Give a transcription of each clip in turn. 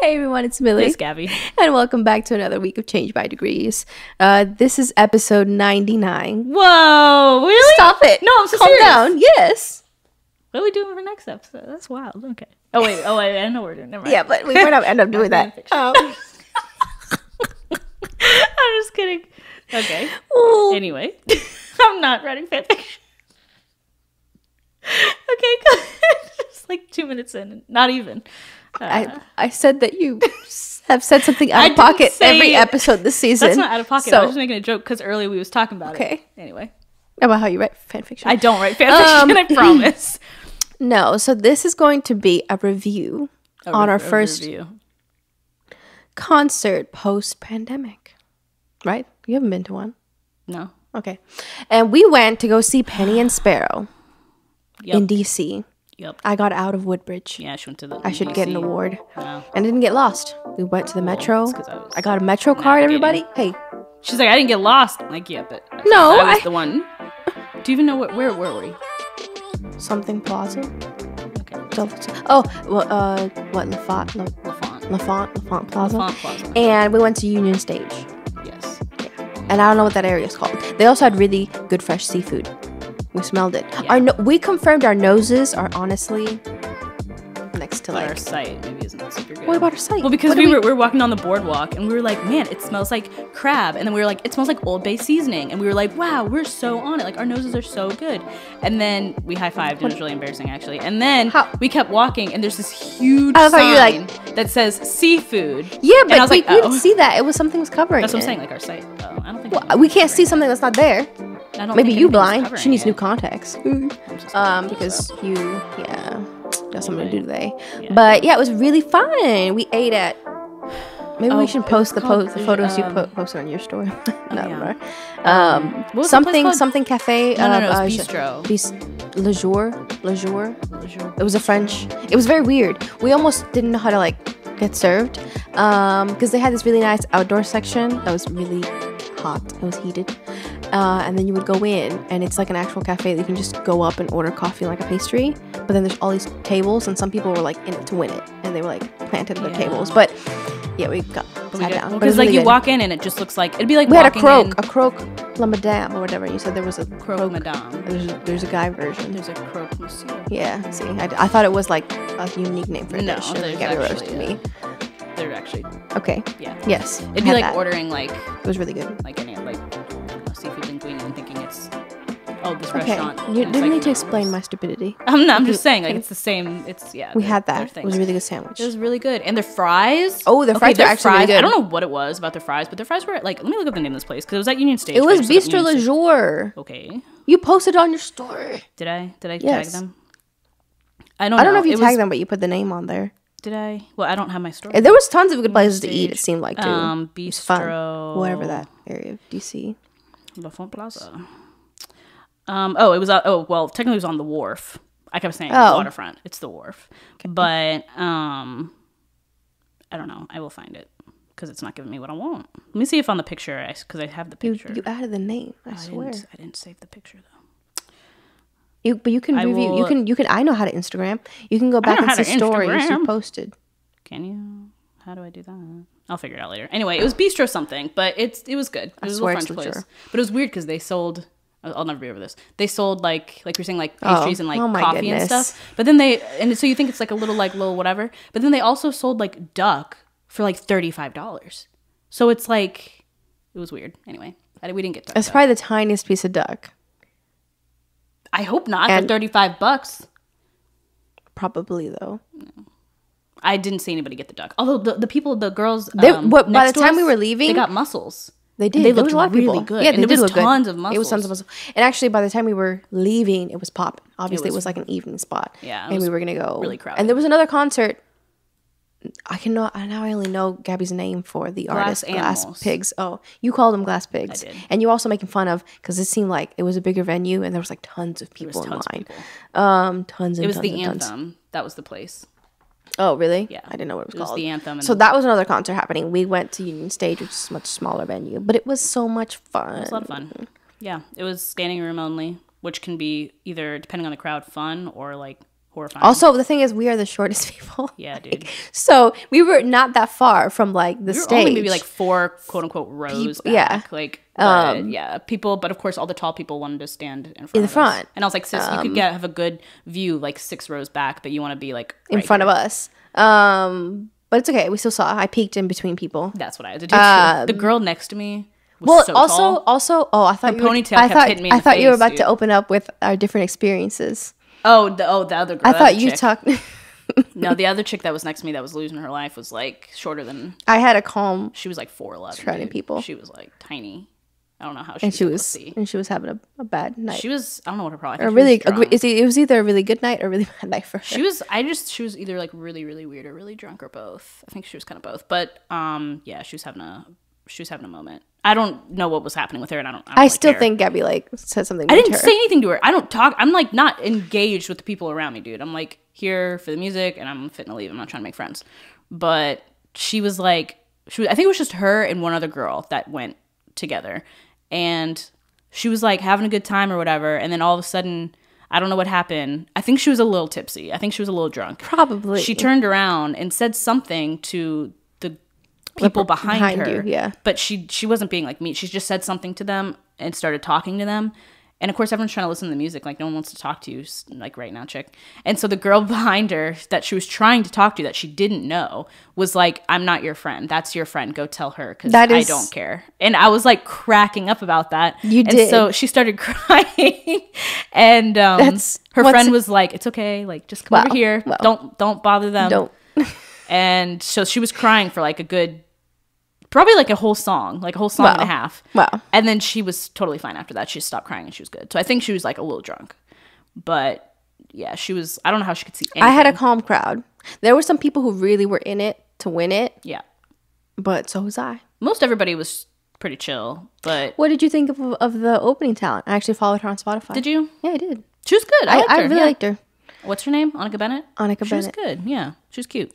Hey everyone, it's Millie. It's Gabby. And welcome back to another week of Change by Degrees. This is episode 99. Whoa, really? Stop it. No, I'm so Calm serious. down. Yes. What are we doing for next episode? That's wild. Okay. Oh, wait, I know what we're doing. Never mind. Yeah, but we might not end up doing that. I'm just kidding. Okay. Ooh. Anyway, I'm not writing fanfiction. Okay, go ahead. Just like 2 minutes in. Not even. I said that you have said something out I of pocket didn't say- every episode this season. That's not out of pocket. So, I was just making a joke because earlier we was talking about it. Okay. Anyway. about how you write fanfiction. I don't write fanfiction, I promise. No, so this is going to be a review on our first review. concert post-pandemic. Right? You haven't been to one? No. Okay. And we went to go see Penny and Sparrow Yep. in DC. Yep. I got out of Woodbridge. Yeah, she went to the I should get an award. No. And didn't get lost. We went to the Metro. it's 'cause I was I got a Metro card, everybody. Hey. She's like, I didn't get lost. I'm like, yeah, but No, I was the one. Do you even know where were we? Something Plaza. Okay. Oh, well, what, Lafont Plaza. Lafont Plaza. And we went to Union Stage. Yes. And I don't know what that area is called. They also had really good fresh seafood. We smelled it. Yeah. We confirmed our noses are honestly next to But our like. site maybe isn't super good. What about our site? Well, because What we do were walking on the boardwalk and we were like, man, it smells like crab. And then we were like, it smells like Old Bay seasoning. And we were like, wow, we're so on it. Like, our noses are so good. And then we high-fived. It was really embarrassing, actually. And then we kept walking and there's this huge I thought sign you like- that says seafood. Yeah, And but I was we like, didn't oh. see that. It was something was covering That's what I'm it. saying, like our site. Oh, I don't think Well, we can't see something that's not there. I don't Maybe think you anything was blind. covering She needs it. new contacts. Because so. you, got something to do today. Yeah. But yeah, it was really fun. We ate at. Maybe we Oh, should it post was the called photos you the, posted on your story. No, yeah. right. What was the place called? Something cafe. No, it was Bistro. Le Jour. It was a French. It was very weird. We almost didn't know how to like get served because they had this really nice outdoor section that was really hot. It was heated. And then you would go in and it's like an actual cafe that you can just go up and order coffee like a pastry, but then there's all these tables and some people were like in it to win it and they were like planted at their tables, but yeah, we got sat down because like you walk in and it just looks like it'd be like we had a walking croque la madame or whatever. You said there was a croque madame. There's a guy version. There's a croque monsieur. Yeah, see, I thought it was like a unique name for a No, dish. and there's Gabby actually roasted me. They're actually Okay. yeah. Yes. It'd I be had like that. ordering like It was really good. any like seafood linguine and thinking it's this Okay. restaurant. You and didn't it's need like, to explain my stupidity. I'm just saying like it's the same. It's We had they're that. It things. was a really good sandwich. It was really good, and their fries. Oh, their fries were actually really good. I don't know what it was about their fries, but their fries were like. Let me look up the name of this place because it was at Union Stage. It was right? So Bistro at Le Union Stage. Jour. Okay. You posted it on your story. Did I Yes. tag them? I don't I don't know if you It tagged was- them, but you put the name on there. Did I? Well, I don't have my story. There was tons of good places to eat. It seemed like too. It was fun. Bistro. Whatever that area of DC. Lafont Plaza. It was. Well, technically it was on the wharf. I kept saying Oh. waterfront. It's the wharf. But I don't know. I will find it because it's not giving me what I want. Let me see if on the picture, because I have the picture. You added the name. I swear. I didn't save the picture though. But you can review. will- You can. I know how to Instagram. You can go back know and how see to stories you Instagram. posted. Can you? How do I do that? I'll figure it out later. Anyway, it was Bistro something, but it was good. It was a swear little it's French place. legit. But it was weird because they sold. I'll never be over this. They sold like you're saying, like pastries and like oh my coffee and goodness. stuff. But then so you think it's like a little whatever. But then they also sold like duck for like $35. So it's like it was weird. Anyway, we didn't get duck. It's probably the tiniest piece of duck. I hope not And- for $35. Probably though. I didn't see anybody get the duck. Although the girls, By the next to time us, we were leaving, they got mussels. They did. They There looked was a lot of really people. good. Yeah, And they it did was look good. tons of It was tons of mussels. mussels. And actually, by the time we were leaving, it was popping. Obviously, it was like an evening spot. Yeah, it and was we were gonna go. really crowded. And there was another concert. Now I only know Gabby's name for the artist, Glass Animals. Pigs. Oh, you called them Glass Pigs. I did. And you also making fun of because it seemed like it was a bigger venue and there was like tons of people in tons of line. people. Tons and It was tons the and tons. Anthem. That was the place. Oh, really? Yeah. I didn't know what it was It was called. the Anthem and- So that was another concert happening. We went to Union Stage, which is a much smaller venue, but it was so much fun. It was a lot of fun. Yeah, it was standing room only, which can be either, depending on the crowd, fun or like horrifying. Also, the thing is, we are the shortest people. Yeah, dude. So we were not that far from like the stage. Only maybe like 4 quote unquote rows back. Yeah. Like, people, but of course all the tall people wanted to stand in front of us. And I was like, sis, you could have a good view like 6 rows back, but you want to be like in front of us. But it's okay. We still saw. I peeked in between people. That's what I had to do too. The girl next to me was so tall. I thought her ponytail kept hitting me in the face. I thought you were about to open up with our different experiences. The other girl. I thought you talked. No, the other chick that was next to me that was losing her life was like shorter than. I had a calm. She was like 4'11". Shredding people. She was like tiny. I don't know how she was having a bad night. She was. I don't know what her problem. It was either a really good night or a really bad night for her. She was either like really really weird or really drunk or both. I think she was kind of both. But she was having a moment. I don't know what was happening with her, and I don't I really still care. think Gabby like said something. I didn't say anything to her. I don't talk. I'm like not engaged with the people around me, dude. I'm like here for the music, and I'm fitting to leave. I'm not trying to make friends. But she was like, I think it was just her and one other girl that went together, and she was like having a good time or whatever. And then all of a sudden, I don't know what happened. I think she was a little tipsy. I think she was a little drunk. Probably. She turned around and said something to the people behind her. You, yeah. But she wasn't being like me. She just said something to them and started talking to them. And of course, everyone's trying to listen to the music. Like, no one wants to talk to you, like, right now, chick. And so the girl behind her that she was trying to talk to that she didn't know was like, I'm not your friend. That's your friend. Go tell her because I don't care. And I was, like, cracking up about that. You did. And so she started crying. And her friend was like, it's okay. Like, just come over here. Don't bother them. Don't. And so she was crying for, like, probably like a whole song and a half. Wow. And then she was totally fine after that. She just stopped crying and she was good. So I think she was like a little drunk. But yeah, she was, I don't know how she could see anything. I had a calm crowd. There were some people who really were in it to win it. Yeah. But so was I. Most everybody was pretty chill. But what did you think of the opening talent? I actually followed her on Spotify. Did you? Yeah, I did. She was good. I really liked her. What's her name? Annika Bennett? She was good. Yeah. She was cute.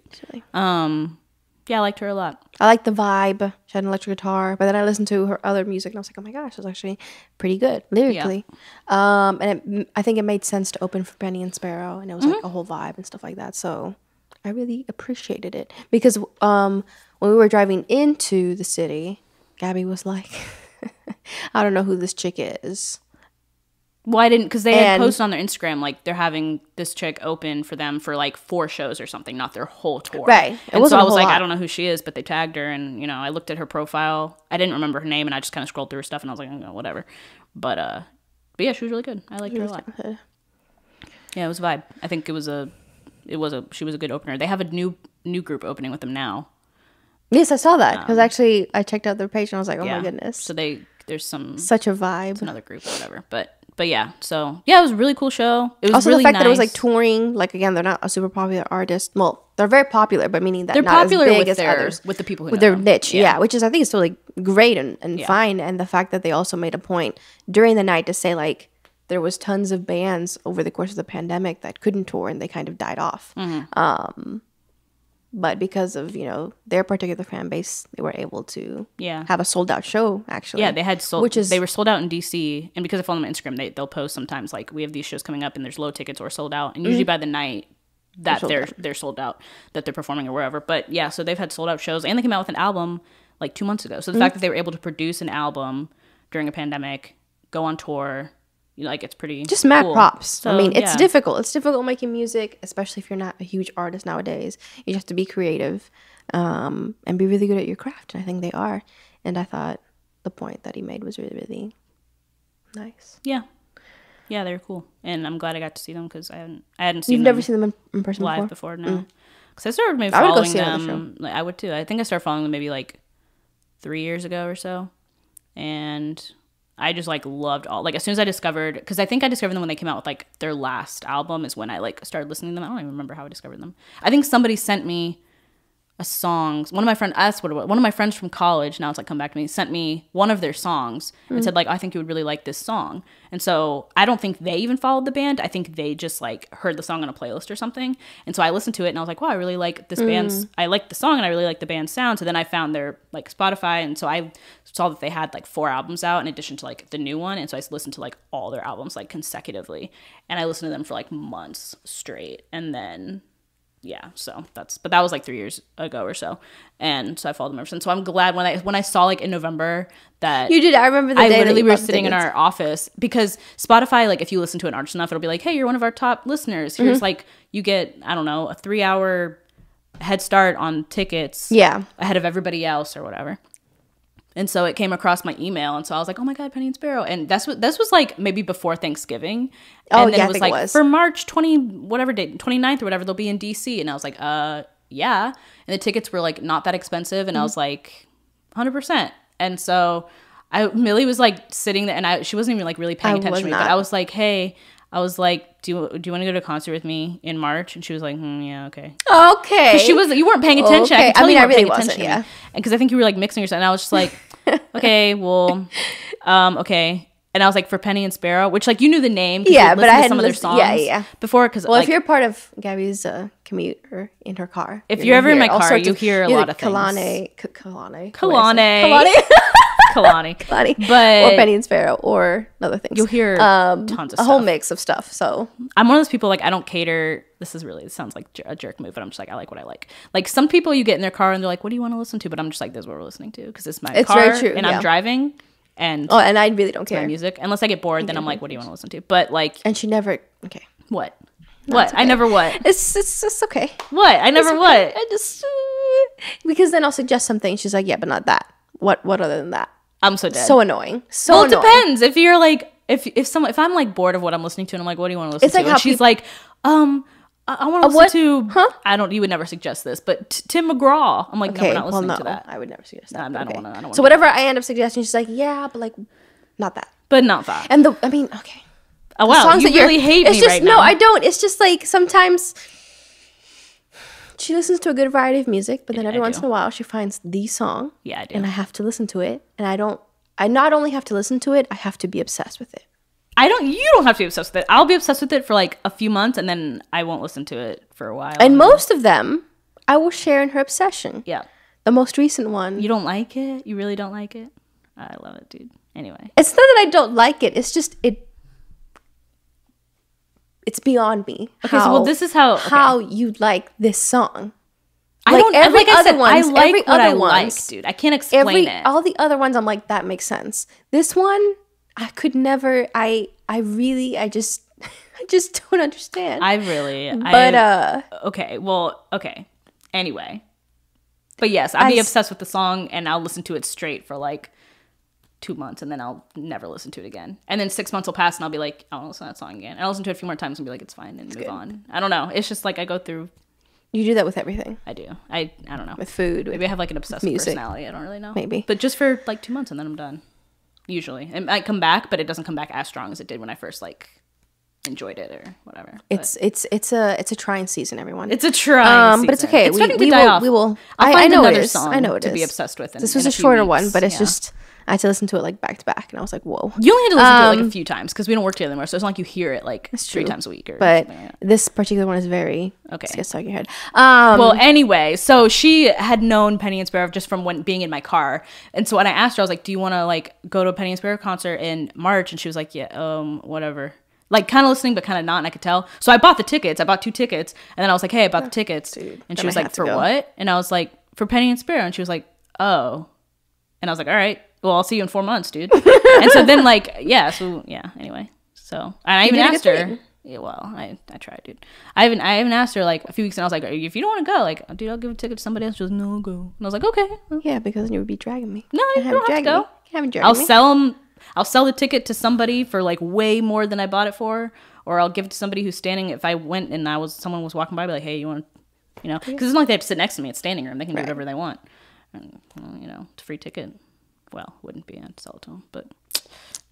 Yeah, I liked her a lot. I liked the vibe. She had an electric guitar. But then I listened to her other music and I was like, oh my gosh, it was actually pretty good lyrically. Yeah. And I think it made sense to open for Benny and Sparrow. And it was like a whole vibe and stuff like that. So I really appreciated it. Because when we were driving into the city, Gabby was like, I don't know who this chick is. Well, I didn't, because they had posted on their Instagram, like, they're having this chick open for them for, like, 4 shows or something, not their whole tour. Right. And so I was like, I don't know who she is, but they tagged her, and, you know, I looked at her profile. I didn't remember her name, and I just kind of scrolled through her stuff, and I was like, oh, whatever. But yeah, she was really good. I liked her a lot. Yeah, it was a vibe. I think she was a good opener. They have a new group opening with them now. Yes, I saw that, because actually, I checked out their page, and I was like, oh my goodness. So there's such a vibe. It's another group or whatever, But yeah, so yeah, it was a really cool show. It was also really the fact nice. that it was like touring. Like again, they're not a super popular artist. Well, they're very popular, but meaning that they're not popular as big with as others. With the people who with know their them. niche. Yeah, which is I think is totally great and fine. And the fact that they also made a point during the night to say like there was tons of bands over the course of the pandemic that couldn't tour and they kind of died off. But because of, you know, their particular fan base, they were able to have a sold out show, actually. Yeah, they were sold out in DC. And because I follow them on Instagram, they'll post sometimes like, we have these shows coming up and there's low tickets or sold out. And usually by the night that they're sold out, that they're performing or wherever. But yeah, so they've had sold out shows and they came out with an album like 2 months ago. So the fact that they were able to produce an album during a pandemic, go on tour, like it's pretty just mad cool. props. So, I mean, it's difficult. It's difficult making music, especially if you're not a huge artist nowadays. You just have to be creative and be really good at your craft. And I think they are. And I thought the point that he made was really, really nice. Yeah. Yeah, they were cool. And I'm glad I got to see them because I hadn't seen You've them never seen them in person live before? No. Because I started maybe following them. Like, I would too. I think I started following them maybe like 3 years ago or so. And I just like loved all, like as soon as I discovered, because I think I discovered them when they came out with like their last album is when I like started listening to them. I don't even remember how I discovered them. I think somebody sent me a song. One of my friends, that's what it was. One of my friends from college, now it's like come back to me, sent me one of their songs and said like, I think you would really like this song. And so I don't think they even followed the band. I think they just like heard the song on a playlist or something. And so I listened to it and I was like, wow, I really like this band's, I like the song and I really like the band's sound. So then I found their like Spotify. And so I saw that they had like 4 albums out in addition to like the new one. And so I listened to like all their albums like consecutively. And I listened to them for like months straight. And then yeah, so but that was like 3 years ago or so, and so I followed them ever since. So I'm glad when I saw like in November that you did. I remember the day literally we were sitting in our office because Spotify, like if you listen to an artist enough, it'll be like, hey, you're one of our top listeners. Here's like you get I don't know a 3-hour head start on tickets, ahead of everybody else or whatever. And so it came across my email, and so I was like, "Oh my God, Penny and Sparrow!" And this was like maybe before Thanksgiving, and then it was like for March 29th or whatever, they'll be in DC, and I was like, yeah." And the tickets were like not that expensive, and I was like, 100%. And so Millie was like sitting there, and she wasn't even like really paying attention to me, but I was like, "Hey." I was like, do you want to go to a concert with me in March? And she was like, yeah, okay. Okay. You weren't paying attention. Okay. I mean, I really wasn't, yeah. And because I think you were like mixing yourself. And I was just like, okay, well, okay. And I was like, for Penny and Sparrow, which like you knew the name. Yeah, but I had some of their songs before. Cause, if you're part of Gabby's commute or in her car. If you're ever in my car, you hear a lot of things. Kalani. But or Penny and Sparrow or other things. You'll hear tons of stuff. A whole mix of stuff. So I'm one of those people like I don't cater. It sounds like a jerk move, but I'm just like I like what I like. Like some people you get in their car and they're like, what do you want to listen to? But I'm just like, this is what we're listening to because it's my car very true, and I'm driving and and I really don't care my music unless I get bored. Then I'm like, what do you want to listen to? But like, and she never what. No, what? Okay. I never what? It's just okay. What? I never what? I just because then I'll suggest something. She's like, yeah, but not that. What other than that? I'm so dead. So annoying. It depends. If you're like, if I'm like bored of what I'm listening to, and I'm like, what do you want to listen to? Like and she's like, I want to listen to. Huh? You would never suggest this, but Tim McGraw. I'm like, okay, no, we're not listening to that. I would never suggest that. I don't want to. So whatever I end up suggesting, she's like, yeah, but like, not that. But not that. And okay. Oh wow, you really hate me right now. No, I don't. It's just like sometimes she listens to a good variety of music, but then every once in a while she finds the song. Yeah, I do. And I have to listen to it. And I not only have to listen to it, I have to be obsessed with it. You don't have to be obsessed with it. I'll be obsessed with it for like a few months and then I won't listen to it for a while. And most of them, I will share in her obsession. Yeah. The most recent one. You don't like it? You really don't like it? I love it, dude. Anyway. It's not that I don't like it. It's just, it's beyond me. Okay, so this is how you like this song. I like dude. I can't explain it. All the other ones, I'm like, that makes sense. This one, I could never. I just don't understand. Okay. Anyway, but yes, I'd be obsessed with the song, and I'll listen to it straight for like 2 months, and then I'll never listen to it again. And then 6 months will pass, and I'll be like, I want to listen to that song again. And I'll listen to it a few more times and be like, it's fine, and move on. I don't know. It's just like I go through. You do that with everything. I do. I don't know. With food. Maybe I have like an obsessive personality. I don't really know. Maybe. But just for like 2 months and then I'm done. Usually. It might come back, but it doesn't come back as strong as it did when I first like enjoyed it or whatever. It's a trying season, everyone. It's a trying season. But it's okay. It's starting to die off. We will. I know another it is. Song I know it to is. Be obsessed with. This was a shorter one, but it's just I had to listen to it like back to back, and I was like, whoa. You only had to listen to it like a few times because we don't work together anymore, so it's not like you hear it like 3 times a week. But this particular one is very okay. It's gonna stuck in your head. Well, anyway, so she had known Penny and Sparrow just from being in my car, and so when I asked her, I was like, "Do you want to like go to a Penny and Sparrow concert in March?" And she was like, "Yeah, whatever." Like kind of listening, but kind of not, and I could tell. So I bought the tickets. I bought 2 tickets, and then I was like, "Hey, I bought the tickets," and she was like, "For what?" And I was like, "For Penny and Sparrow," and she was like, "Oh," and I was like, "All right." Well, I'll see you in 4 months, dude. And so then, like, anyway. So, and I even asked her. Yeah, well, I tried, dude. I even asked her, like, a few weeks, and I was like, if you don't want to go, like, dude, I'll give a ticket to somebody else. She was, no, I'll go. And I was like, okay. Yeah, because then you would be dragging me. No, you don't have to go. I'll sell the ticket to somebody for, like, way more than I bought it for, or I'll give it to somebody who's standing. If I went and someone was walking by, I'd be like, hey, you want to, because it's not like they have to sit next to me. It's standing room. They can do whatever they want. And, it's a free ticket. Well, wouldn't be. I'd sell it to them. But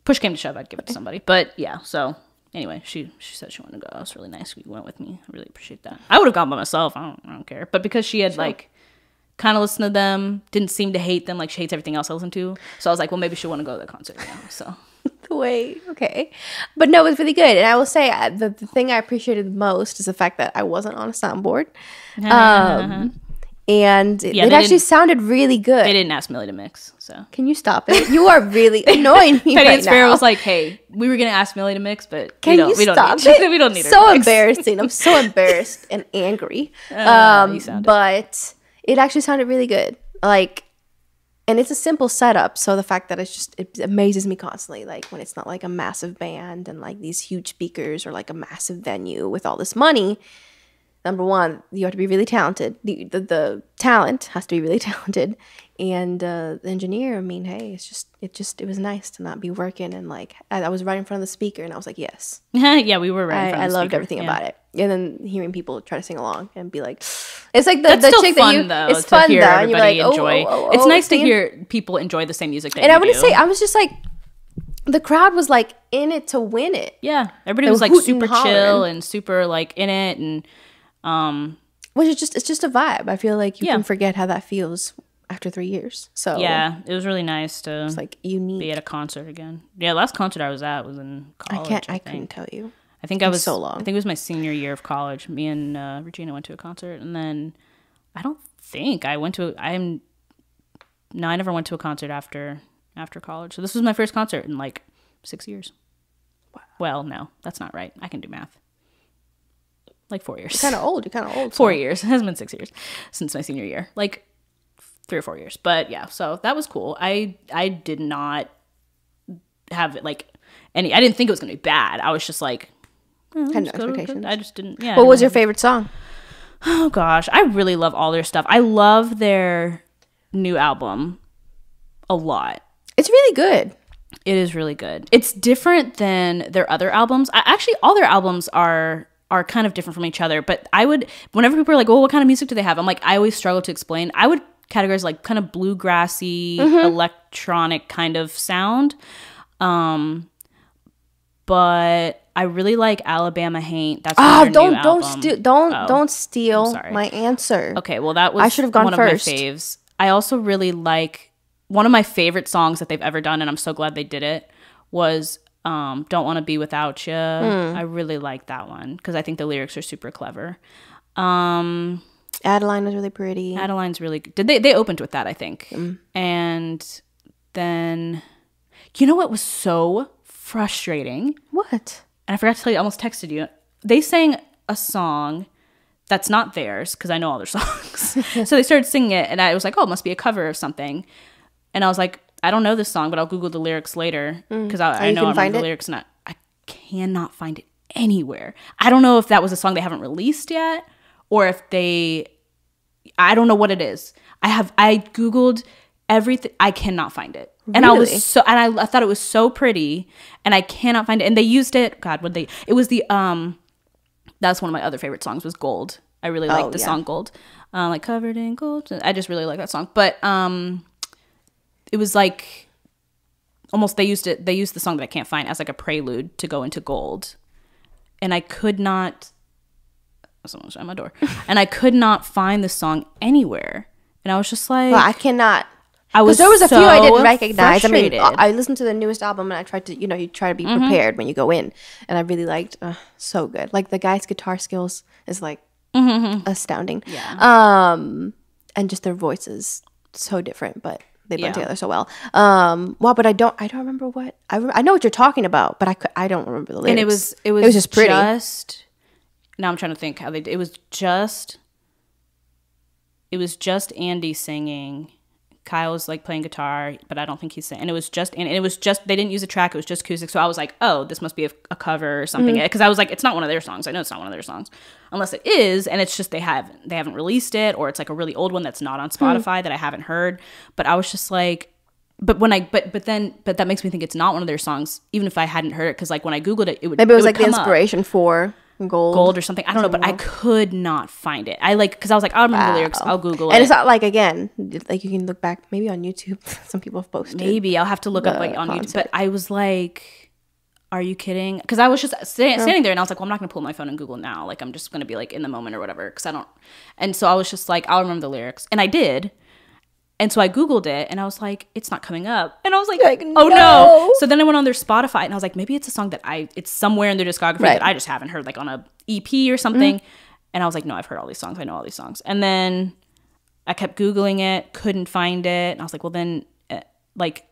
push came to shove, I'd give it to somebody. But yeah, so anyway, she said she wanted to go. It was really nice. You went with me. I really appreciate that. I would have gone by myself. I don't care. But because she had like kind of listened to them, didn't seem to hate them like she hates everything else I listen to. So I was like, well, maybe she'll want to go to the concert now. So okay. But no, it was really good. And I will say the thing I appreciated the most is the fact that I wasn't on a soundboard. And it actually sounded really good. They didn't ask Millie to mix, so. Can you stop it? You are really annoying me right now. Sparrow was like, hey, we were going to ask Millie to mix, but we don't need her so embarrassing. I'm so embarrassed and angry. But it actually sounded really good. Like, and it's a simple setup, so the fact that it amazes me constantly, like when it's not like a massive band and like these huge speakers or like a massive venue with all this money. Number one, you have to be really talented. The talent has to be really talented, and the engineer. I mean, hey, it was nice to not be working and like I was right in front of the speaker, and I was like, yes, yeah, we were right in front of the speaker. I loved everything about it, and then hearing people try to sing along and be like, it's like the chick fun, that though, it's fun hear though, and you're like, enjoy. It's nice to hear people enjoy the same music that you do. And I wouldn't say I was just like. The crowd was like in it to win it. Yeah, everybody was like super chill and super like in it, and which is it's just a vibe. I feel like you can forget how that feels after 3 years. So yeah, it was really nice to like unique. Be at a concert again. Yeah, last concert I was at was in college. I couldn't tell you. I think I was so long. I think it was my senior year of college. Me and Regina went to a concert, and then I don't think I went to. I never went to a concert after college. So this was my first concert in like 6 years. Wow. Well, no, that's not right. I can do math. Like 4 years. You're kind of old. 4 years. It hasn't been 6 years since my senior year. Like 3 or 4 years. But yeah, so that was cool. I did not have like any. I didn't think it was going to be bad. I was just like, had no expectations. I just didn't. Yeah. What was your favorite song? Oh gosh, I really love all their stuff. I love their new album a lot. It's really good. It is really good. It's different than their other albums. Actually, all their albums are kind of different from each other. But I would, whenever people are like, "Oh, what kind of music do they have?" I'm like, I always struggle to explain. I would categorize like kind of bluegrassy, electronic kind of sound. But I really like Alabama Haint. That's don't steal my answer. Okay, well that was I should have gone first. Of my faves. I also really like one of my favorite songs that they've ever done, and I'm so glad they did it, was Don't Want to Be Without You. I really like that one because I think the lyrics are super clever. Adeline was really pretty. Adeline's really good. They opened with that, I think. And then, you know what was so frustrating? What? And I forgot to tell you, I almost texted you. They sang a song that's not theirs because I know all their songs. So they started singing it, and I was like, oh, it must be a cover of something. And I was like, I don't know this song, but I'll Google the lyrics later because I know I remember the lyrics, and I cannot find it anywhere. I don't know if that was a song they haven't released yet, or if I don't know what it is. I Googled everything. I cannot find it. Really? And I was I thought it was so pretty, and I cannot find it. And they used it. God, it was the that's one of my other favorite songs was Gold. I really like the song Gold. Like Covered in Gold. I just really like that song. But it was like almost they used the song that I can't find as like a prelude to go into Gold. And I could not someone's at my door. And I could not find the song anywhere. And I was just like, well, I cannot. Because there was a few I didn't recognize. Frustrated. I mean, I listened to the newest album, and I tried to, you try to be prepared when you go in. And I really liked, so good. Like the guy's guitar skills is like astounding. Yeah. And just their voices so different, but they blend together so well. But I don't remember what I know what you're talking about, but I don't remember the lyrics. And it was just pretty. Now I'm trying to think how they did. It was just Andy singing. Kyle was like playing guitar, but I don't think he's singing. And it was just they didn't use a track. It was just acoustic. So I was like, oh, this must be a cover or something. Because I was like, it's not one of their songs. I know it's not one of their songs, unless it is. And it's just they haven't released it, or it's like a really old one that's not on Spotify that I haven't heard. But I was just like, but that makes me think it's not one of their songs, even if I hadn't heard it. Because like when I Googled it, maybe it was like the inspiration for Gold or something. I don't know, but I could not find it. Because I was like, I'll remember the lyrics. I'll Google it. And it's not like, again, like you can look back maybe on YouTube. Some people have posted. Maybe I'll have to look up like on YouTube. But I was like, are you kidding? Because I was just standing there and I was like, well, I'm not going to pull my phone and Google now. Like, I'm just going to be like in the moment or whatever. Because I don't. And so I was just like, I'll remember the lyrics. And I did. And so I Googled it and I was like, it's not coming up. And I was like oh no. So then I went on their Spotify and I was like, maybe it's a song that it's somewhere in their discography that I just haven't heard, like on a EP or something. And I was like, no, I've heard all these songs. I know all these songs. And then I kept Googling it, couldn't find it. And I was like, well then, like,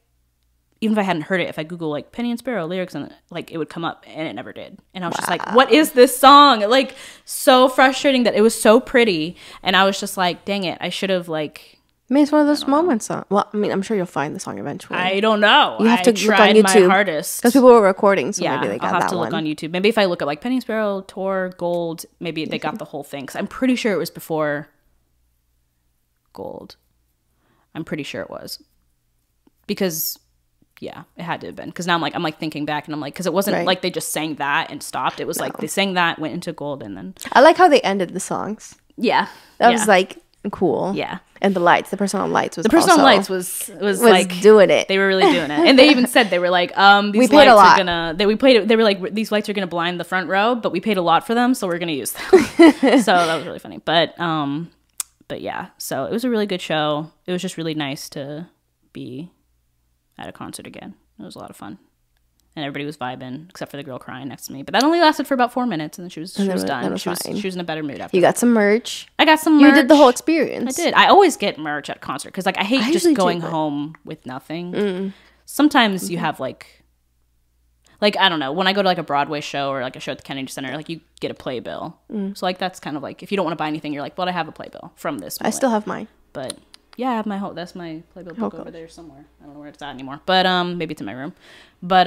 even if I hadn't heard it, if I Google like Penny and Sparrow lyrics, and like it would come up, and it never did. And I was just like, what is this song? Like, so frustrating that it was so pretty. And I was just like, dang it, I should have like... I mean, it's one of those moments. Well, I mean, I'm sure you'll find the song eventually. I don't know. You have to look on YouTube. My hardest. Because people were recording, so maybe they got that one. I'll have to look on YouTube. Maybe if I look at like Penny and Sparrow, Tour, Gold, maybe they got the whole thing. Because I'm pretty sure it was before Gold. I'm pretty sure it was. Because, yeah, it had to have been. Because now I'm like thinking back, and I'm like, because it wasn't like they just sang that and stopped. It was like they sang that, went into Gold, and then... I like how they ended the songs. Yeah. That was like... cool. Yeah. And the lights, the person on lights was like doing it. They were really doing it. And they even said, they were like, these lights are gonna, they were like, these lights are gonna blind the front row, but we paid a lot for them, so we're gonna use them. So that was really funny. But yeah, so it was a really good show. It was just really nice to be at a concert again. It was a lot of fun. And everybody was vibing, except for the girl crying next to me. But that only lasted for about 4 minutes, and then she was done. She was in a better mood after. You got some merch. I got some merch. You did the whole experience. I did. I always get merch at concert because, like, I hate just going home with nothing. Sometimes you have like I don't know, when I go to like a Broadway show or like a show at the Kennedy Center, like you get a playbill. So like that's kind of like, if you don't want to buy anything, you're like, well, I have a playbill from this moment. I still have mine. But yeah, I have that's my playbill book over there somewhere. I don't know where it's at anymore, but maybe it's in my room. But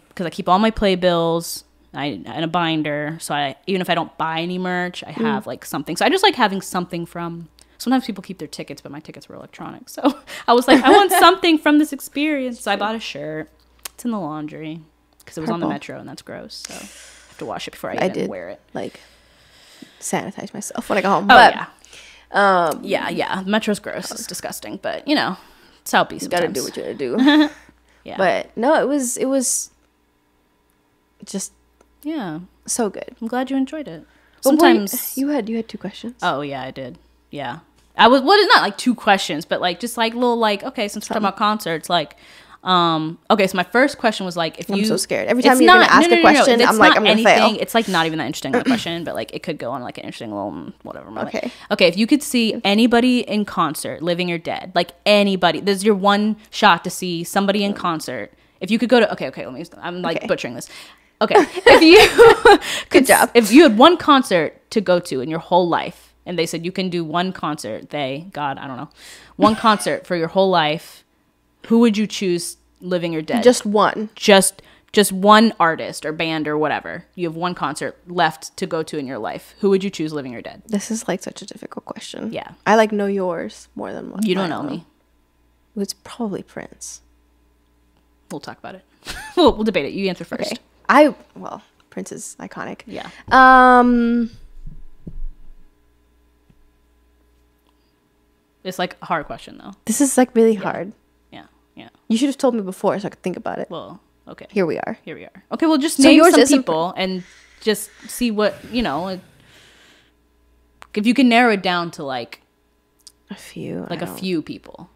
because I keep all my playbills in a binder, so even if I don't buy any merch, I have like something. So I just like having something from. Sometimes people keep their tickets, but my tickets were electronic, so I was like, I want something from this experience. So I bought a shirt. It's in the laundry because it was on the Metro, and that's gross. So I have to wash it before I even wear it. Like sanitize myself when I go home. Yeah. Metro's gross. It's disgusting, but you know, it's how it be sometimes. You gotta do what you gotta do. Yeah. But no, it was just so good. I'm glad you enjoyed it. Sometimes you had 2 questions. Oh yeah, I did. Yeah. I was it's not like 2 questions, but like just like little like, okay, since we're talking about concerts, like okay, so my first question was like, I'm so scared. Every time you're gonna ask a question, I'm like, I'm gonna fail. It's like not even that interesting of a question, but like it could go on like an interesting little whatever moment. Okay, if you could see anybody in concert, living or dead, like anybody, this is your one shot to see somebody in concert. If you could go to I'm like butchering this. Okay, if you good job. If you had one concert to go to in your whole life, and they said you can do one concert, I don't know, one concert for your whole life, who would you choose, living or dead? Just one. Just one artist or band or whatever. You have one concert left to go to in your life. Who would you choose, living or dead? This is like such a difficult question. Yeah. I like know yours more than mine. You don't know me. It's probably Prince. We'll talk about it. we'll debate it. You answer first. Okay. Prince is iconic. Yeah. It's like a hard question though. This is like really hard. Yeah. You should have told me before so I could think about it. Well, okay. Here we are. Okay, well just name some people and just see what, if you can narrow it down to like a few. Like a few people.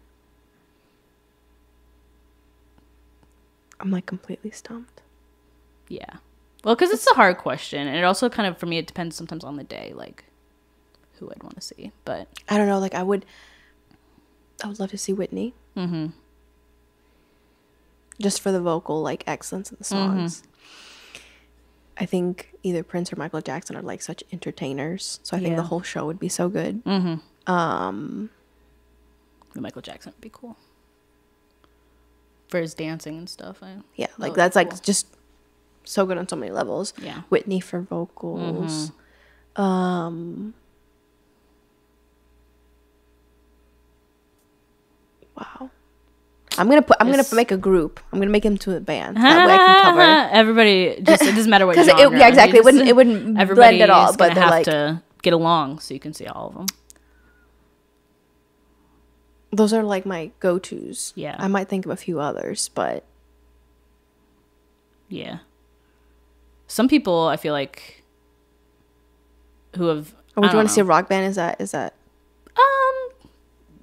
I'm like completely stumped. Yeah. Well, because it's a hard question. And it also kind of, for me, it depends sometimes on the day, like who I'd want to see. But I don't know. Like I would love to see Whitney. Mm-hmm. Just for the vocal like excellence in the songs. I think either Prince or Michael Jackson are like such entertainers. So I think the whole show would be so good. Michael Jackson would be cool. For his dancing and stuff. That's like just so good on so many levels. Yeah. Whitney for vocals. Wow. I'm gonna make a group. I'm gonna make them to a band. That way I can cover everybody. Just it doesn't matter what genre. Yeah, exactly. It wouldn't blend at all. But they have to get along so you can see all of them. Those are like my go-tos. Yeah. I might think of a few others, but yeah. some people I feel like who have. Or would you want to see a rock band? Is that?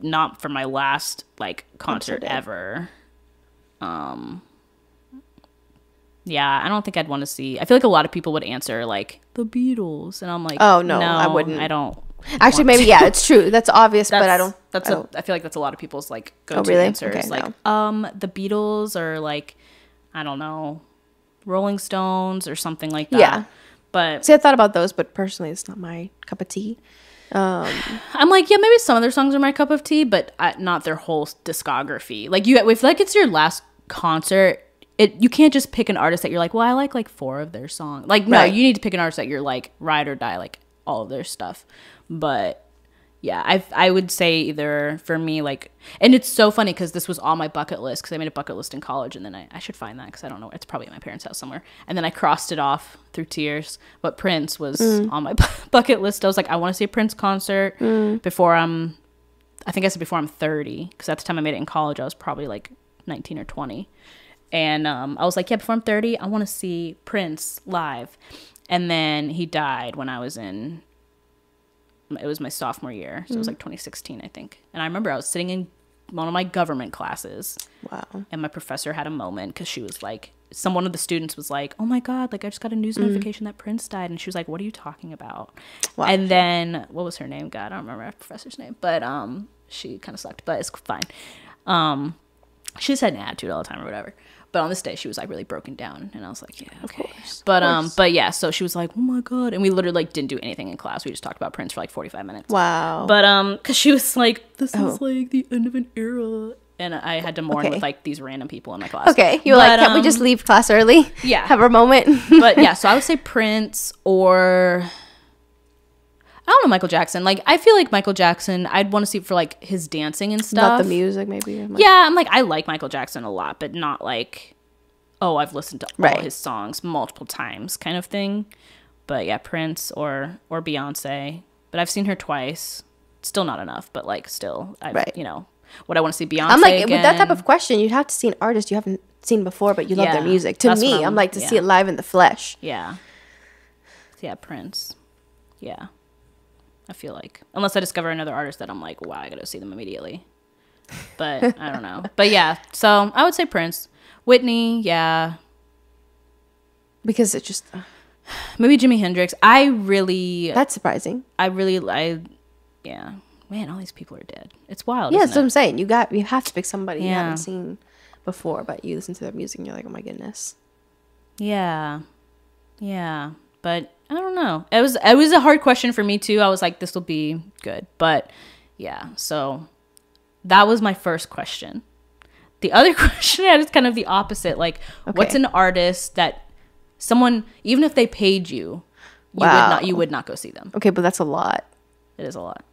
Not for my last like concert ever. Yeah, I don't think I'd want to see. I feel like a lot of people would answer like the Beatles, and I'm like, oh no, I wouldn't. I don't. Actually, maybe yeah, it's true. That's obvious, but I don't. I feel like that's a lot of people's like go-to really? answers. Okay, like, the Beatles or like, I don't know, Rolling Stones or something like that. Yeah. But see, I thought about those, but personally, it's not my cup of tea. I'm like, yeah, maybe some of their songs are my cup of tea, but not their whole discography. Like if like it's your last concert, you can't just pick an artist that you're like, well, I like 4 of their songs. Like, no, you need to pick an artist that you're like ride or die, like all of their stuff. But yeah, I would say either for me, like, and it's so funny because this was on my bucket list because I made a bucket list in college, and then I should find that because I don't know, it's probably at my parents' house somewhere, and then I crossed it off through tears. But Prince was on my bucket list. I was like, I want to see a Prince concert before I'm 30, because at the time I made it in college, I was probably like 19 or 20, and I was like, yeah, before I'm 30, I want to see Prince live. And then he died when I was in. It was my sophomore year, so it was like 2016, I think. And I remember I was sitting in one of my government classes. Wow. And my professor had a moment because she was like, one of the students was like, oh my God, like I just got a news notification that Prince died. And she was like, what are you talking about? Wow. And then, what was her name? God, I don't remember our professor's name. But she kind of sucked, but it's fine. She just had an attitude all the time or whatever. But on this day, she was like really broken down, and I was like, yeah, okay. But yeah, so she was like, oh my God, and we literally like didn't do anything in class. We just talked about Prince for like 45 minutes. Wow. But because she was like, this is like the end of an era, and I had to mourn with like these random people in my class. Okay, you were like, can't we just leave class early? Yeah, have our moment. But yeah, so I would say Prince or. I don't know, Michael Jackson. Like, I feel like Michael Jackson, I'd want to see for, like, his dancing and stuff. Not the music, maybe. Yeah, I'm like, I like Michael Jackson a lot, but not like, oh, I've listened to all his songs multiple times kind of thing. But yeah, Prince or Beyonce. But I've seen her twice. Still not enough, but, like, still, you know, would I want to see Beyonce I'm like, again? with that type of question, you'd have to see an artist you haven't seen before, but you love their music. To me, I'm like, to see it live in the flesh. Yeah. Yeah, Prince. Yeah. I feel like, unless I discover another artist that I'm like, wow, I gotta see them immediately. But I don't know. But yeah, so I would say Prince. Whitney, yeah. Because it just maybe Jimi Hendrix. That's surprising. Yeah. Man, all these people are dead. It's wild. Yeah, isn't that's what I'm saying. You have to pick somebody you haven't seen before, but you listen to their music and you're like, oh my goodness. Yeah. Yeah. But I don't know. It was a hard question for me too. I was like, this will be good. But yeah, so that was my first question. The other question I had is kind of the opposite. Like, what's an artist that someone, even if they paid you, you would not go see them? Okay, but that's a lot. It is a lot.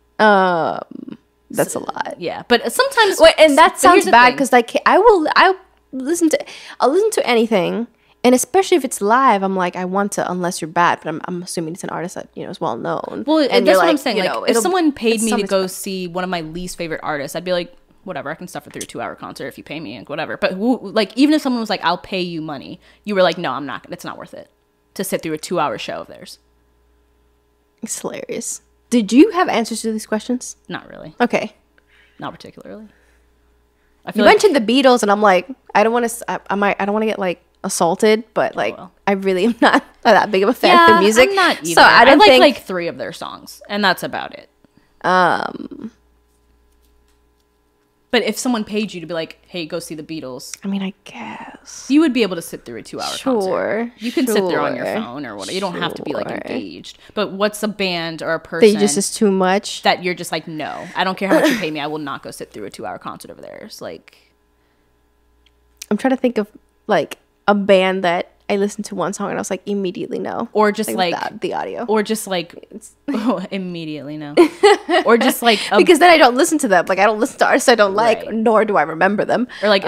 That's a lot. Yeah, but sometimes. Wait, and that sounds bad because like I'll listen to anything. And especially if it's live, I'm like, I want to, unless you're bad, but I'm assuming it's an artist that, you know, is well known. Well, and that's what I'm saying. Like, if someone paid me to go see one of my least favorite artists, I'd be like, whatever, I can suffer through a 2-hour concert if you pay me, and whatever. But like, even if someone was like, I'll pay you money, you were like, no, I'm not. It's not worth it to sit through a 2-hour show of theirs. It's hilarious. Did you have answers to these questions? Not really. Okay. Not particularly. You mentioned the Beatles, and I'm like, I don't want to get like assaulted, but like I really am not that big of a fan of their music. I'm not either. So I like like 3 of their songs, and that's about it. But if someone paid you to be like, hey, go see the Beatles, I mean, I guess you would be able to sit through a 2-hour concert. You can sit there on your phone or whatever. You don't have to be like engaged. But what's a band or a person that just is too much that you're just like, no, I don't care how much you pay me, I will not go sit through a 2-hour concert of theirs. Like, I'm trying to think of like a band that I listened to one song and I was like, immediately no. Or just like the audio. Or just like, immediately no. Or just like. Because then I don't listen to them. Like, I don't listen to artists I don't like, nor do I remember them. Or like,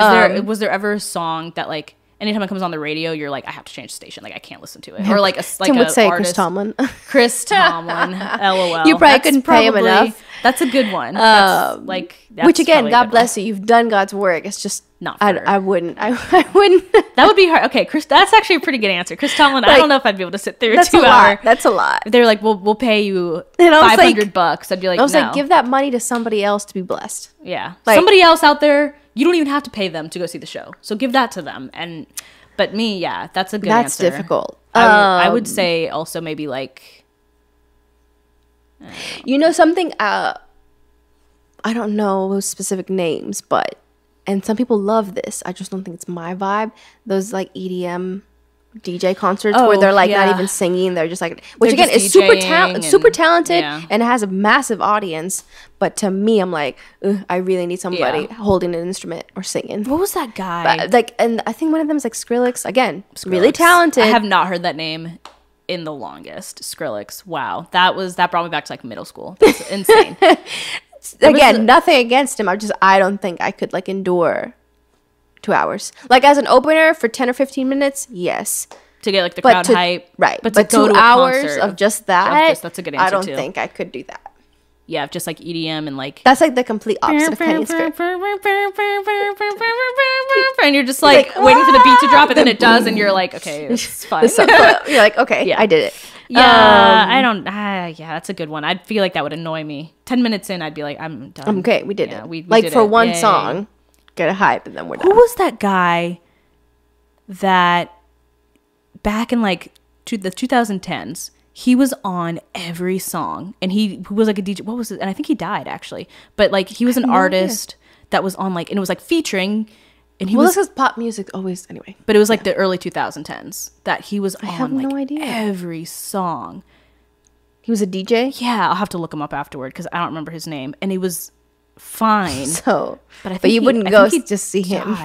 was there ever a song that like, anytime it comes on the radio, you're like, I have to change the station. Like, I can't listen to it. Or like Tim would say artist, Chris Tomlin. Chris Tomlin. LOL. You probably couldn't pay him enough. That's a good one. That's which again, God bless you. You've done God's work. It's just not fair. I wouldn't. I wouldn't. That would be hard. Okay, Chris, that's actually a pretty good answer. Chris Tomlin, I don't know if I'd be able to sit through a 2 hour. That's a lot. If they were like, we'll pay you $500. I'd be like, I was like, give that money to somebody else to be blessed. Yeah. Like, somebody else out there, you don't even have to pay them to go see the show. So give that to them. But me, yeah, that's a good answer. That's difficult. I would say also maybe like... You know something... I don't know specific names, but... And some people love this. I just don't think it's my vibe. Those like EDM DJ concerts where they're like not even singing. They're just like, which again is super talented and it has a massive audience. But to me, I'm like, I really need somebody holding an instrument or singing. What was that guy? But, like, and I think one of them is like Skrillex. Again, really talented. I have not heard that name in the longest. Skrillex. Wow, that brought me back to like middle school. That's insane. Again, nothing against him. I don't think I could like endure 2 hours. Like as an opener for 10 or 15 minutes, yes. To get like the crowd hype. Right. But to 2 hours of just that, that's a good answer I don't think I could do that. Yeah, just like EDM and like... That's like the complete opposite of Penny Spirit. And you're just like waiting for the beat to drop and then it does and you're like, okay, it's fine. You're like, okay, I did it. Yeah, I don't... yeah, that's a good one. I'd feel like that would annoy me. 10 minutes in, I'd be like, I'm done. Okay, we did it. We like did for one song, get a hype, and then we're done. Who was that guy that back in like the 2010s, he was on every song, and he was like a DJ. What was it? And I think he died actually. But like he was an artist that was on like, and it was like featuring... And he this is pop music always anyway. But it was like the early 2010s that he was on have no idea. Every song. He was a DJ? Yeah, I'll have to look him up afterward because I don't remember his name. And he was fine. But you wouldn't go just see him.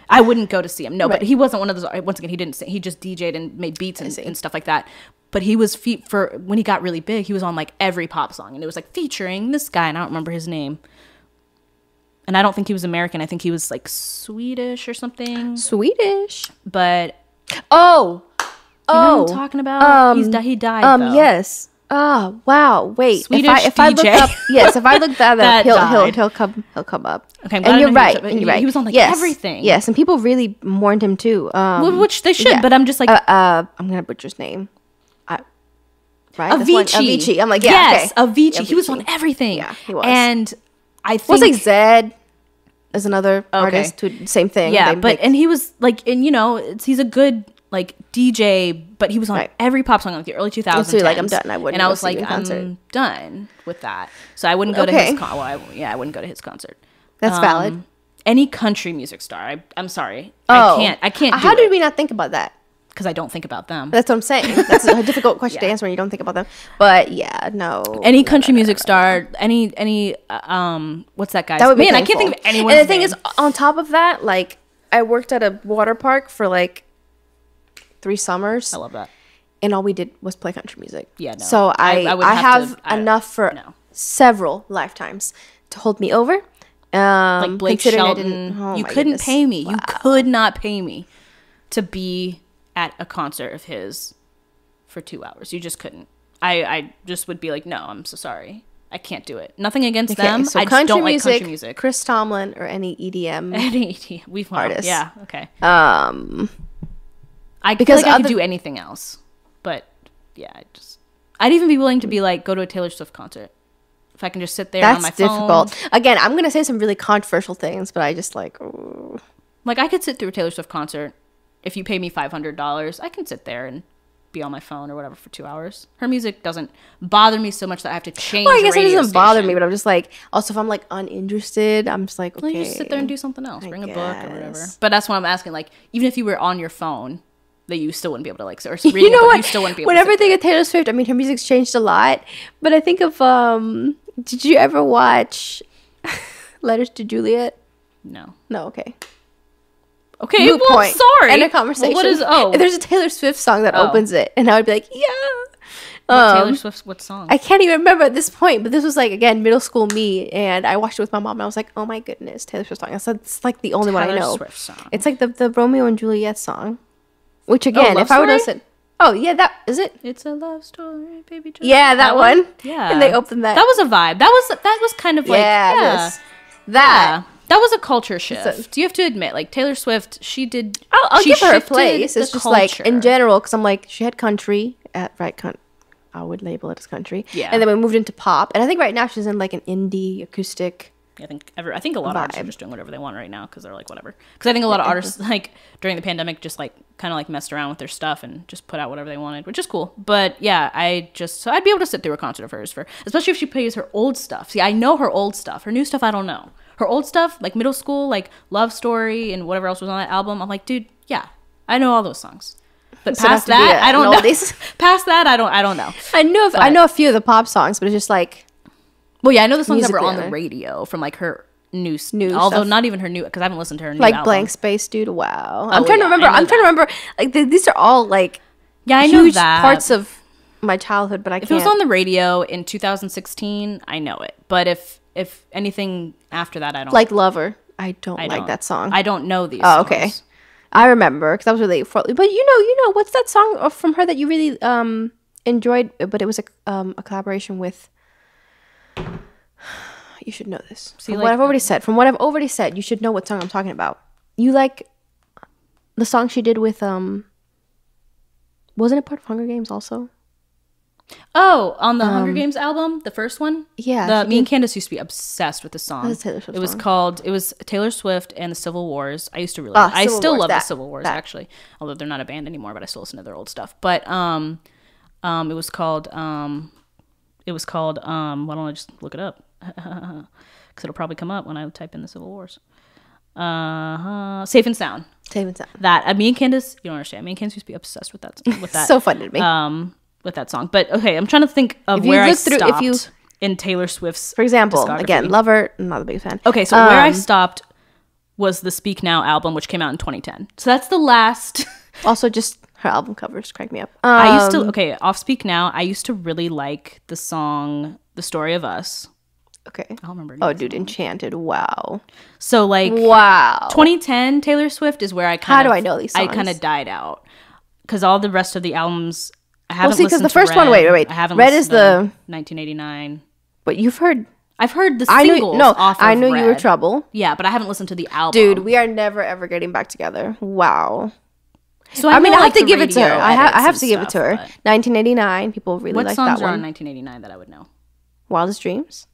I wouldn't go to see him. No, but he wasn't one of those. Once again, he didn't sing. He just DJ'd and made beats and stuff like that. But he was for when he got really big, he was on like every pop song, and it was like featuring this guy, and I don't remember his name. And I don't think he was American. I think he was like Swedish or something. Swedish. But you know what I'm talking about? He died. Though. Yes. Oh wow! Wait. Swedish if I look up, if I look that up, he'll come up. Okay, and you're right. And you're right. He was on like everything. Yes, and people really mourned him too. Which they should. But I'm just like, I'm gonna butcher his name. Right. Avicii. I'm like, yes, okay. Avicii. He was on everything. Yeah, he was. And I think was like Zed as another artist who same thing. Yeah, and he was like, and you know, he's a good like DJ, but he was on every pop song like the early 2000s. So like, I'm done. I wouldn't. And I was like, I'm done with that. So I wouldn't go to his I wouldn't go to his concert. That's valid. Any country music star. I'm sorry. I can't. How did we not think about that? Because I don't think about them. That's what I'm saying. That's a difficult question to answer when you don't think about them. But yeah, no. Any country music star, any what's that guy's that would be I can't think of anyone. And the thing is, on top of that, like I worked at a water park for like 3 summers. I love that. And all we did was play country music. Yeah, no. So I have enough for several lifetimes to hold me over. Like Blake Shelton. You couldn't pay me. Wow. You could not pay me to be at a concert of his for 2 hours. You just couldn't. I just would be like, no, I'm so sorry. I can't do it. Nothing against them. So I just don't like country music. Chris Tomlin or any EDM. Artists. Yeah, okay. I could do anything else. But yeah, I'd even be willing to be like, go to a Taylor Swift concert. If I can just sit there on my phone. That's difficult. Again, I'm going to say some really controversial things, but I just like... Ooh. Like, I could sit through a Taylor Swift concert. If you pay me $500, I can sit there and be on my phone or whatever for 2 hours. Her music doesn't bother me so much that I have to change. Well, I guess it doesn't bother me, but I'm just like, also if I'm like uninterested, I'm just like, okay. Well, you just sit there and do something else. Bring a book or whatever. But that's what I'm asking. Like, even if you were on your phone, that you still wouldn't be able to like, or reading you know what? You still wouldn't be able Whenever I think of Taylor Swift, I mean, her music's changed a lot. But I think of, did you ever watch Letters to Juliet? No. No, okay. Okay, moot point. Sorry. End of conversation. Well, there's a Taylor Swift song that opens it, and I would be like, yeah. Taylor Swift's what song? I can't even remember at this point, but this was like, again, middle school me, and I watched it with my mom, and I was like, oh my goodness, Taylor Swift song. I said, it's like the only one I know. Taylor Swift song. It's like the Romeo and Juliet song, which again, if I would have said, oh yeah, that is it. It's a love story, baby. Yeah, that one. Yeah, and they opened that. That was a vibe. That was kind of like that. That was a culture shift. You have to admit, like Taylor Swift, she did. I'll she give her a shifted place. the It's just culture. like in general, because I'm like she had country at I would label it as country. Yeah. And then we moved into pop, and I think right now she's in like an indie acoustic. I think a lot of artists are just doing whatever they want right now because they're like whatever. Because I think a lot of artists like during the pandemic just like kind of like messed around with their stuff and just put out whatever they wanted, which is cool. But yeah, so I'd be able to sit through a concert of hers especially if she plays her old stuff. See, I know her old stuff. Her new stuff I don't know. Her old stuff, like middle school, like Love Story and whatever else was on that album. I'm like, dude, yeah, I know all those songs. But past that, I don't know. Past that, I don't know. I know a few of the pop songs, but it's just like. Well, yeah, I know the songs that were on the radio from like her new although stuff. Not even her new, because I haven't listened to her new like album. Blank Space, dude. Wow, I'm trying to remember. I'm trying to remember. Like these are all like I know huge that. parts of my childhood, but if it was on the radio in 2016, I know it. But if anything after that, I don't like Lover. I don't like that song. I don't know these. Oh, okay. Songs. I remember because I was really, but you know, what's that song from her that you really enjoyed? But it was a collaboration with. You should know this. From what I've already said, you should know what song I'm talking about. You like the song she did with wasn't it part of Hunger Games also? Oh, on the Hunger Games album, the first one? Yeah. Me and Candace used to be obsessed with the song. That's Taylor Swift it was Taylor Swift and the Civil Wars. I used to really I still love the Civil Wars actually. Although they're not a band anymore, but I still listen to their old stuff. But it was called why don't I just look it up? Because it'll probably come up when I type in the Civil Wars. Safe and Sound. That me and Candace, you don't understand. Me and Candace used to be obsessed with that. So fun to me. With that song. But okay, I'm trying to think of where I stopped in Taylor Swift's. For example, again, Lover. I'm not a big fan. Okay, so where I stopped was the Speak Now album, which came out in 2010. So that's the last. Also, just her album covers crack me up. Off Speak Now, I used to really like the song "The Story of Us." Okay. I don't remember. Oh, dude, Enchanted. Wow. So like, 2010 Taylor Swift is where I kind of. How do I know these songs? I kind of died out because all the rest of the albums I haven't listened to. Because the first one, wait. I haven't. Red is the 1989. But you've heard. I've heard the singles. I knew You Were Trouble. Yeah, but I haven't listened to the album. Dude, we are never ever getting back together. Wow. So I mean, I have to give it to her. I have to give it to her. 1989. People really like that one. What songs are on 1989 that I would know? Wildest Dreams.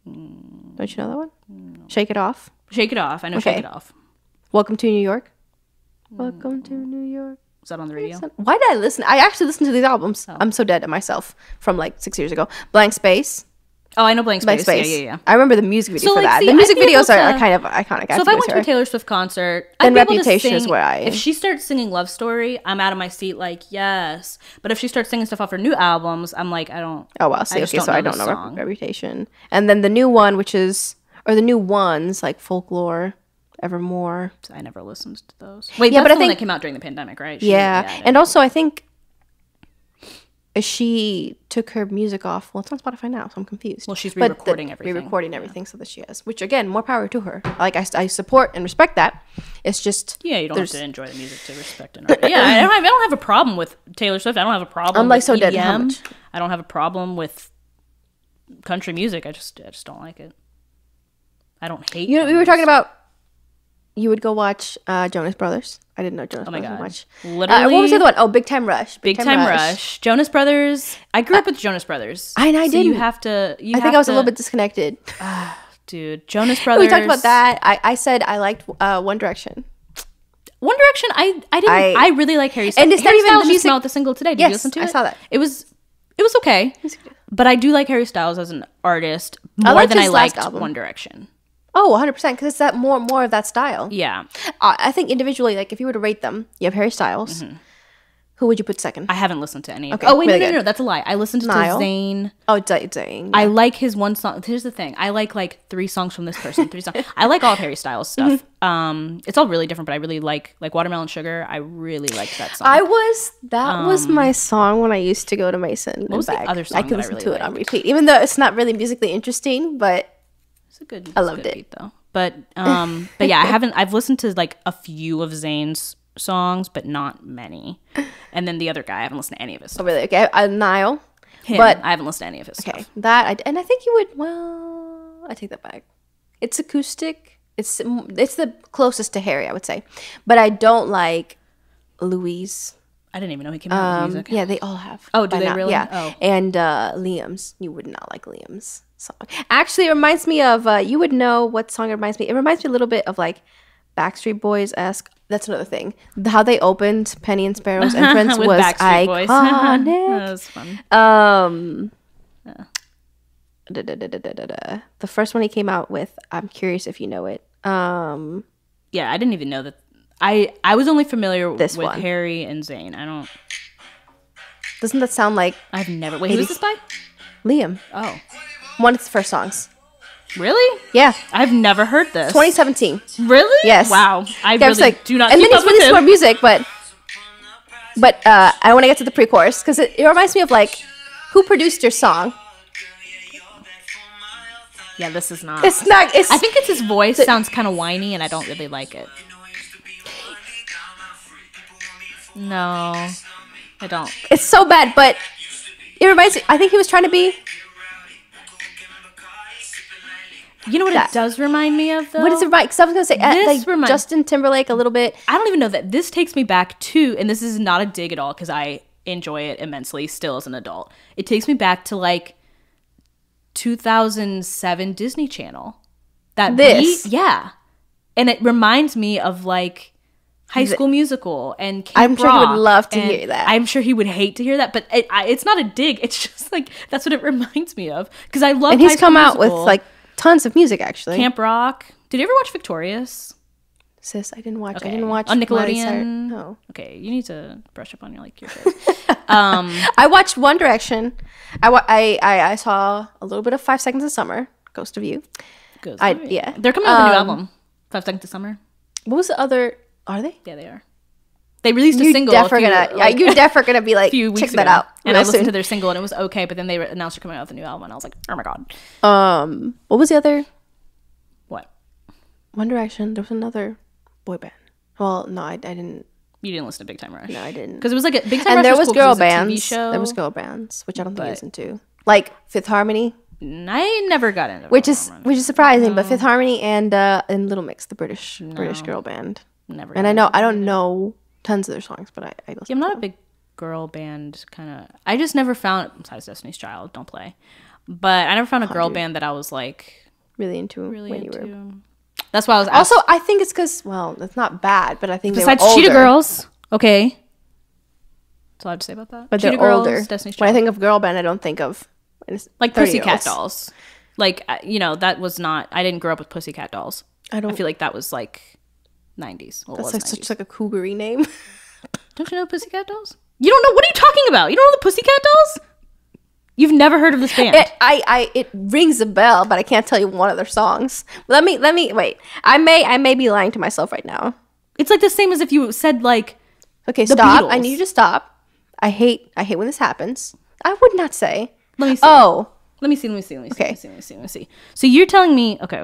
Don't you know that one? No. Shake It Off. Shake It Off. I know Shake It Off. Welcome to New York. Welcome to New York. Was that on the radio? Why did I listen? I actually listened to these albums. Oh. I'm so dead at myself from like 6 years ago. Blank Space. Oh, I know Blank Space. Yeah. I remember the music video for that. The music videos are kind of iconic. So if I went to a Taylor Swift concert, then Reputation is where if she starts singing Love Story, I'm out of my seat like, yes. But if she starts singing stuff off her new albums, I'm like, I don't. Oh, well, see, so I don't know Reputation. And then the new one, the new ones, like Folklore, Evermore. I never listened to those. Wait, that's the one that came out during the pandemic, right? And also I think she took her music off. Well, it's on Spotify now, so I'm confused. Well, she's re-recording everything. Re-recording everything so that she has. Which, again, more power to her. Like, I support and respect that. It's just... Yeah, you don't have to enjoy the music to respect an artist. Yeah, I don't have a problem with Taylor Swift. I don't have a problem with EDM. Dead. How much? I don't have a problem with country music. I just don't like it. I don't hate it. We were talking about... You would go watch Jonas Brothers. I didn't know Jonas Brothers much. Literally. What was the other one? Oh, Big Time Rush. Big Time Rush. Jonas Brothers. I grew up with Jonas Brothers. I didn't. You have to. I think I was a little bit disconnected. Dude, Jonas Brothers. We talked about that. I said I liked One Direction. One Direction. I didn't. I really like Harry Styles. And it's not even the music. Came out with a single today. Did you listen to it? I saw that. It was okay. But I do like Harry Styles as an artist more than I liked One Direction. Oh, 100%, because it's that more of that style. Yeah. I think individually, like, if you were to rate them, you have Harry Styles. Mm-hmm. Who would you put second? I haven't listened to any of them. Oh, wait, really no, that's a lie. I listened to Zayn. Oh, Zayn. Yeah. I like his one song. Here's the thing. I like 3 songs from this person, 3 songs. I like all of Harry Styles stuff. Mm-hmm. It's all really different, but I really like Watermelon Sugar. I really liked that song. That was my song when I used to go to Mason. What was the other song I could listen to it on repeat, even though it's not really musically interesting, but... I loved it beat, though. But yeah, I've listened to like a few of Zayn's songs, but not many. And then the other guy, I haven't listened to any of his stuff. Oh, really? Okay, Niall. But I haven't listened to any of his stuff. And I think you would. Well, I take that back. It's acoustic. It's the closest to Harry, I would say. But I don't like Louise. I didn't even know he came out with music. Yeah, they all have. Oh, do they really? Yeah. Oh. And Liam's. You would not like Liam's song. Actually, it reminds me of, you would know what song it reminds me. It reminds me a little bit of like Backstreet Boys-esque. That's another thing. How they opened Penny and Sparrow's entrance was Backstreet Boys. iconic. That was fun. The first one he came out with, I'm curious if you know it. Yeah, I didn't even know that. I was only familiar with one. Harry and Zayn. I don't. Doesn't that sound like I've never. Wait, who's this by? Liam? Oh, One of his first songs. really? Yeah, I've never heard this. 2017. Really? Yes. Wow. I Yeah, really do not. And keep then up he's released with more him. music, but I want to get to the pre-chorus because it reminds me of like, who produced your song? Yeah, this is not. It's not. It's I think it's his voice sounds kind of whiny, and I don't really like it. No, I don't. It's so bad, but it reminds me. I think he was trying to be. You know what it does remind me of, though? What does it remind? Because I was gonna say This like Justin Timberlake a little bit. I don't even know that. This takes me back to, and this is not a dig at all because I enjoy it immensely still as an adult. It takes me back to like 2007 Disney Channel. That This? beat, yeah, and it reminds me of like High School Musical and Camp I'm sure he Rock, would love to and hear that. I'm sure he would hate to hear that, but it's not a dig. It's just like that's what it reminds me of because I love. And he's come out with like tons of music actually. Camp Rock. Did you ever watch Victorious? Sis, I didn't watch. Okay. I didn't watch On Nickelodeon. No. Okay, you need to brush up on your shows. I watched One Direction. I saw a little bit of 5 Seconds of Summer, Ghost of You. Yeah. They're coming out with a new album. 5 Seconds of Summer. What was the other? Are they? Yeah, they are. They released a single. You're definitely gonna be like, few weeks check ago. that out. And I listened soon. to their single and it was okay, but then they announced they're coming out with a new album and I was like, oh my god. What was the other? What? One Direction. There was another boy band. Well, no, I didn't. You didn't listen to Big Time Rush. No, I didn't. Because it was like a Big Time Rush. And there was cool girl 'cause it was a TV bands. show, There was girl bands, which I don't think I listened to. Like Fifth Harmony, I never got into which is surprising. But Fifth Harmony and Little Mix, the British girl band. Never. And I don't know tons of their songs, but I listen. Yeah, I'm not a big girl band kind of. I just never found, besides Destiny's Child, don't play. But I never found a girl band that I was like really into. That's why I was also. I think it's because it's not bad, but I think besides they were older. Cheetah Girls, okay. That's all I have to say about that. But Cheetah they're Girls, older. Destiny's When I Child. think of girl band, I don't think of Like 30-year-olds. Pussycat Dolls. Like that was not. I didn't grow up with Pussycat Dolls. I feel like that was like 90s. Well, That's it was such 90s. like a cougary name. Don't you know Pussycat Dolls? You don't know? What are you talking about? You don't know the Pussycat Dolls? You've never heard of this band? It rings a bell, but I can't tell you one of their songs. Let me wait. I may be lying to myself right now. It's like the same as if you said like. Okay, The stop. Beatles. I need you to stop. I hate when this happens. I would not say. Let me see. Oh, Let me see. Okay. Let me see. So you're telling me? Okay.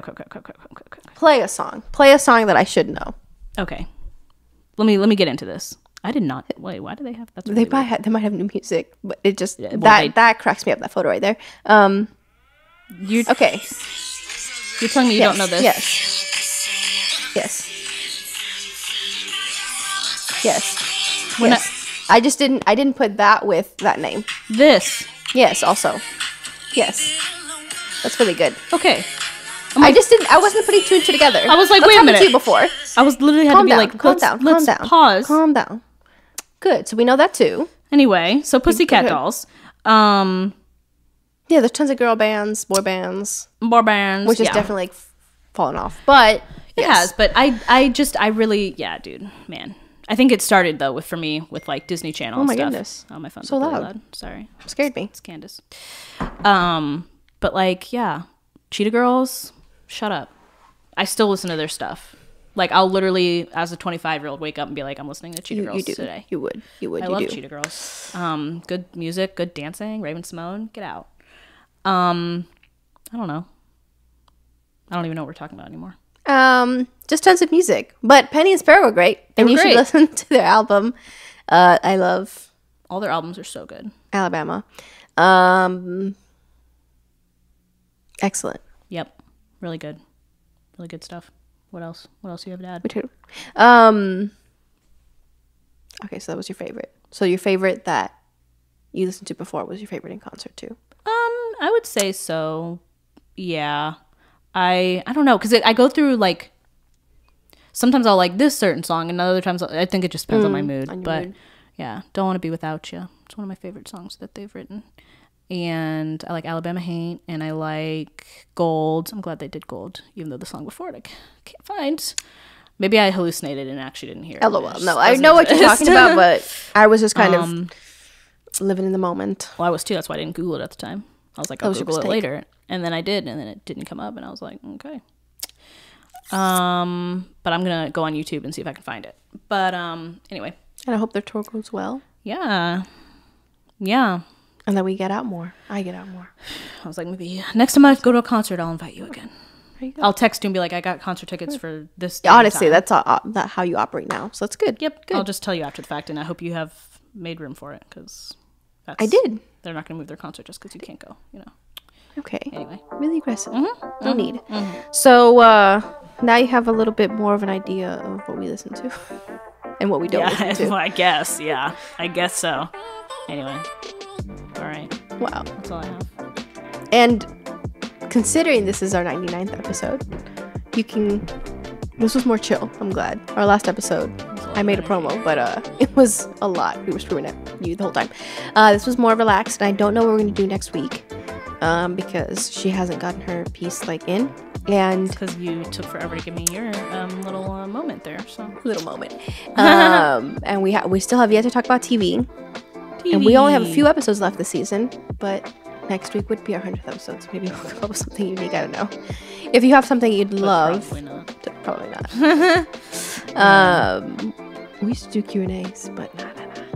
play a song. Play a song that I should know. Okay. Let me get into this. I did not. Wait, why do they have? That's really They might have new music, but it just well, that cracks me up. That photo right there. You're Okay. You're telling me you don't know this? Yes. When Yes. I just didn't. I didn't put that with that name. This. Yes. Also. Yes. That's really good. Okay. I just didn't. I wasn't putting two and two together. I was like, That's wait a happened minute. to you before. I was literally had Calm to be down. like, Calm let's down. let's Calm down. pause. Calm down. Good. So we know that too. Anyway, so Pussycat Good. Dolls. Yeah, there's tons of girl bands, boy bands, More bands. which is definitely like fallen off. But It has, but I really, yeah, dude, man. I think it started though for me with like Disney Channel. Oh my and stuff. goodness. Oh, my phone's So really loud. Sorry, scared me. it's Candace. But like, yeah, Cheetah Girls. Shut up. I still listen to their stuff. Like, I'll literally, as a 25-year-old, wake up and be like, I'm listening to Cheetah Girls You do. today. You would. I You love do. Cheetah Girls. Good music, good dancing. Raven Simone, get out. I don't know. I don't even know what we're talking about anymore. Just tons of music. But Penny and Sparrow were great, and were you great. should listen to their album. I love All their albums are so good. Alabama. Excellent. Yep, really good. really good stuff. What else? What else do you have to add? Me too. Okay, so that was your favorite. So your favorite that you listened to before was your favorite in concert too? I would say so. Yeah. I don't know, because I go through, like, sometimes I'll like this certain song, and other times I think it just depends on my mood. But yeah, Don't Want to Be Without You. It's one of my favorite songs that they've written. And I like Alabama Hate, and I like Gold. I'm glad they did Gold, even though the song before it I can't find. Maybe I hallucinated and actually didn't hear it. LOL. No, I know what you're talking about, but I was just kind of living in the moment. Well, I was too. That's why I didn't Google it at the time. I was like, I'll Google it later. And then I did, and then it didn't come up, and I was like, okay. But I'm going to go on YouTube and see if I can find it. But anyway. And I hope their tour goes well. Yeah. Yeah. And that we get out more. I get out more. I was like, maybe next time I go to a concert, I'll invite you again. There you go. I'll text you and be like, I got concert tickets for this day. Honestly, that's how you operate now. So that's good. Yep. Good. I'll just tell you after the fact, and I hope you have made room for it, because I did. They're not going to move their concert just because you can't go, you know. Okay. Anyway. Really aggressive. No need. So now you have a little bit more of an idea of what we listen to and what we don't listen to. Well, I guess. Yeah. I guess so. Anyway. All right. Wow. That's all I have. And considering this is our 99th episode, this was more chill. I'm glad. Our last episode, I made a promo, but it was a lot. We were screwing at you the whole time. This was more relaxed, and I don't know what we're going to do next week. Because she hasn't gotten her piece in, and because you took forever to give me your little moment there. So little moment, and we still have yet to talk about TV, and we only have a few episodes left this season. But next week would be our 100th episode, so maybe we'll come up with something unique. I don't know. If you have something you'd love, probably not. We used to do Q&As, but nah.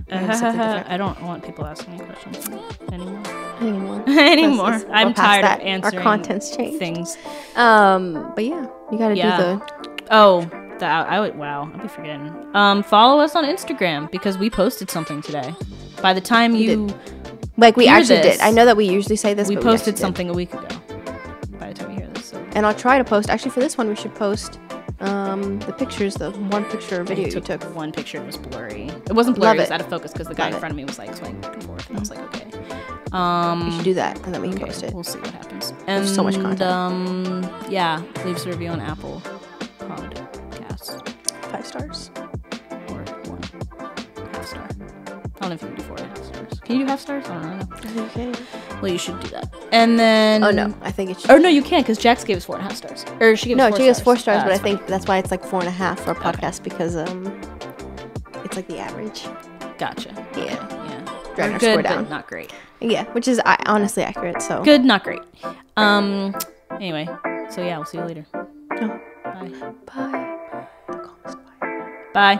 I don't want people asking me questions anymore. I'm tired of answering. Our content's changed. Things. But yeah, you gotta do the. I'll be forgetting. Follow us on Instagram, because we posted something today. By the time you we actually did. I know that we usually say this. We posted something a week ago. By the time you hear this, so. And I'll try to post. Actually, for this one, we should post. The pictures, the one picture video you took. One picture, it was blurry. It wasn't blurry, it was out of focus because the guy in front of me was swaying back and forth. And I was like, okay. You should do that, and then we can post it. We'll see what happens. And there's so much content. Yeah, leave us a review on Apple Podcasts. 5 stars. Or 1.5 star. I don't know if you can do 4.5 stars. Can you do half stars? I don't know. I think you can. Well, you should do that. And then... Oh, no. I think it should. Or no, you can't, because Jax gave us 4.5 stars. Or she gave us 4 stars. No, she gave us 4 stars, but I think that's why it's 4.5 for a podcast, because it's the average. Gotcha. Yeah. Yeah. Drag our score down. But not great. Yeah, which is honestly accurate, so. Good, not great. Anyway, so yeah, we'll see you later. Oh. Bye. Bye. Bye.